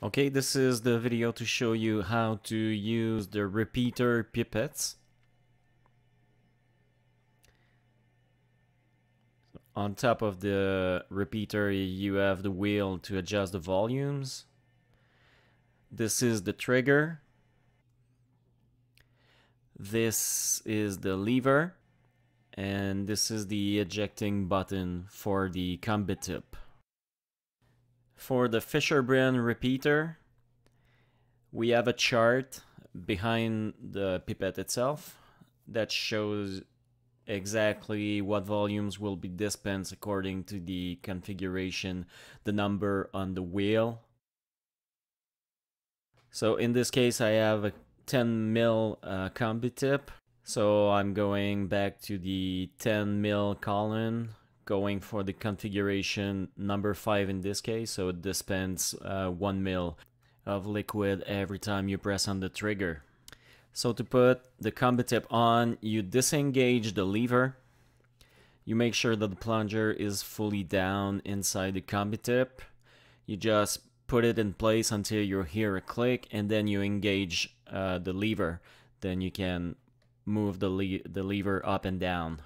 Okay, this is the video to show you how to use the repeater pipettes. On top of the repeater, you have the wheel to adjust the volumes. This is the trigger. This is the lever. And this is the ejecting button for the combi tip. For the Fisher brand repeater, we have a chart behind the pipette itself that shows exactly what volumes will be dispensed according to the configuration, the number on the wheel. So in this case, I have a 10 mil combi tip. So I'm going back to the 10 mil column, going for the configuration number 5 in this case. So it dispenses 1 mil of liquid every time you press on the trigger. So to put the combi tip on, you disengage the lever. You make sure that the plunger is fully down inside the combi tip. You just put it in place until you hear a click, and then you engage the lever. Then you can move the lever up and down.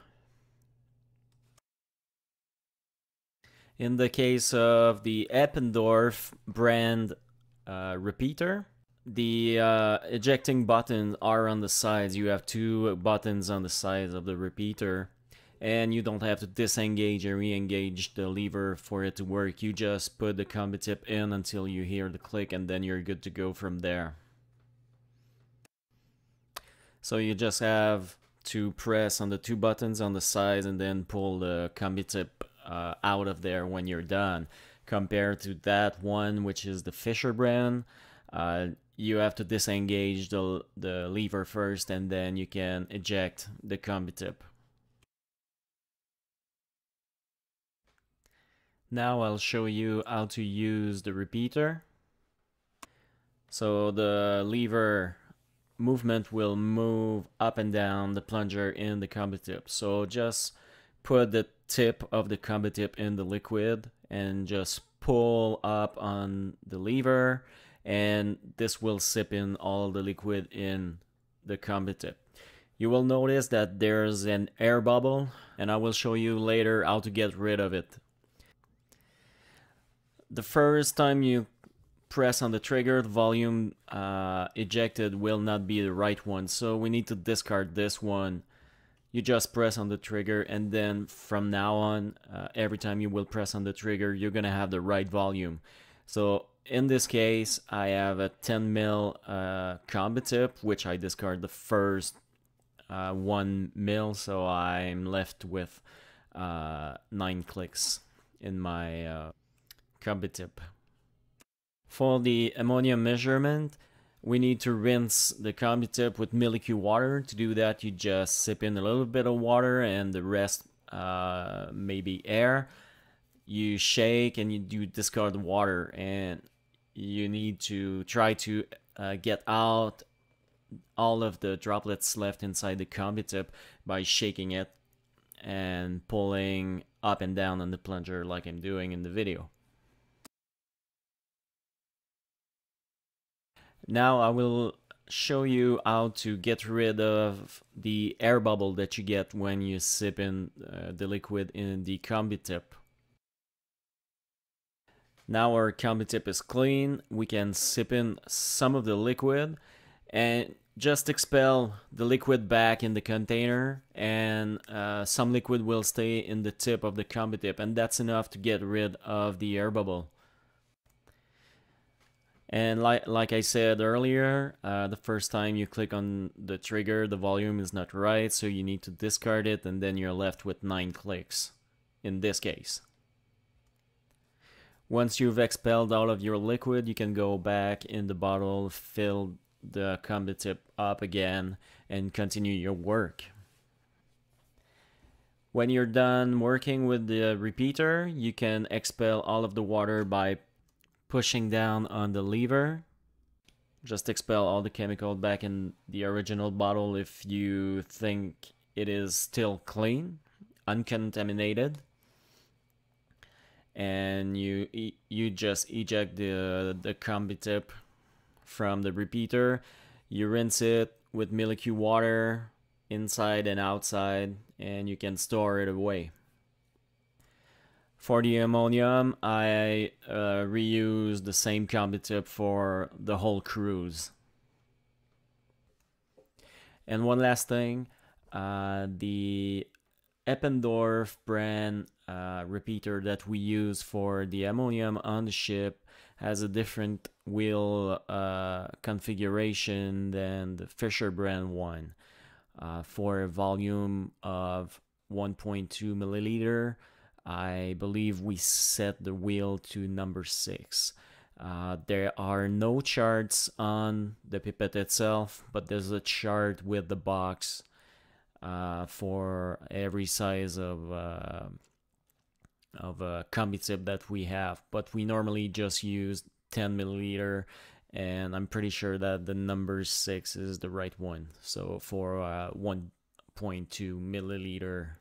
In the case of the Eppendorf brand repeater, the ejecting buttons are on the sides. You have two buttons on the sides of the repeater, and you don't have to disengage and re-engage the lever for it to work. You just put the combi tip in until you hear the click, and then you're good to go from there. So you just have to press on the two buttons on the sides and then pull the combi tip out of there when you're done. Compared to that one, which is the Fisher brand, you have to disengage the lever first, and then you can eject the combi tip. Now I'll show you how to use the repeater. So the lever movement will move up and down the plunger in the combi tip. So just put the tip of the combi tip in the liquid and just pull up on the lever, and this will sip in all the liquid in the combi tip. You will notice that there's an air bubble, and I will show you later how to get rid of it. The first time you press on the trigger, the volume ejected will not be the right one, so we need to discard this one. You just press on the trigger, and then from now on, every time you will press on the trigger, you're gonna have the right volume. So in this case, I have a 10 mil combi tip, which I discard the first 1 mil, so I'm left with 9 clicks in my combi tip. For the ammonia measurement, we need to rinse the combi tip with milky water. To do that, you just sip in a little bit of water and the rest maybe air. You shake and you discard the water, and you need to try to get out all of the droplets left inside the combi tip by shaking it and pulling up and down on the plunger like I'm doing in the video. Now I will show you how to get rid of the air bubble that you get when you sip in the liquid in the combi tip. Now our combi tip is clean. We can sip in some of the liquid and just expel the liquid back in the container, and some liquid will stay in the tip of the combi tip, and that's enough to get rid of the air bubble. And like I said earlier, the first time you click on the trigger, the volume is not right, so you need to discard it, and then you're left with 9 clicks in this case. Once you've expelled all of your liquid, you can go back in the bottle, fill the combi tip up again, and continue your work. When you're done working with the repeater, you can expel all of the water by pushing down on the lever. Just expel all the chemical back in the original bottle if you think it is still clean, uncontaminated. and you just eject the combi tip from the repeater. You rinse it with Milky water inside and outside, and you can store it away. For the ammonium, I reuse the same combi tip for the whole cruise. And one last thing, the Eppendorf brand repeater that we use for the ammonium on the ship has a different wheel configuration than the Fisher brand one. For a volume of 1.2 milliliter, I believe we set the wheel to number 6. There are no charts on the pipette itself, but there's a chart with the box for every size of combi tip that we have. But we normally just use 10 milliliter, and I'm pretty sure that the number 6 is the right one. So for 1.2 milliliter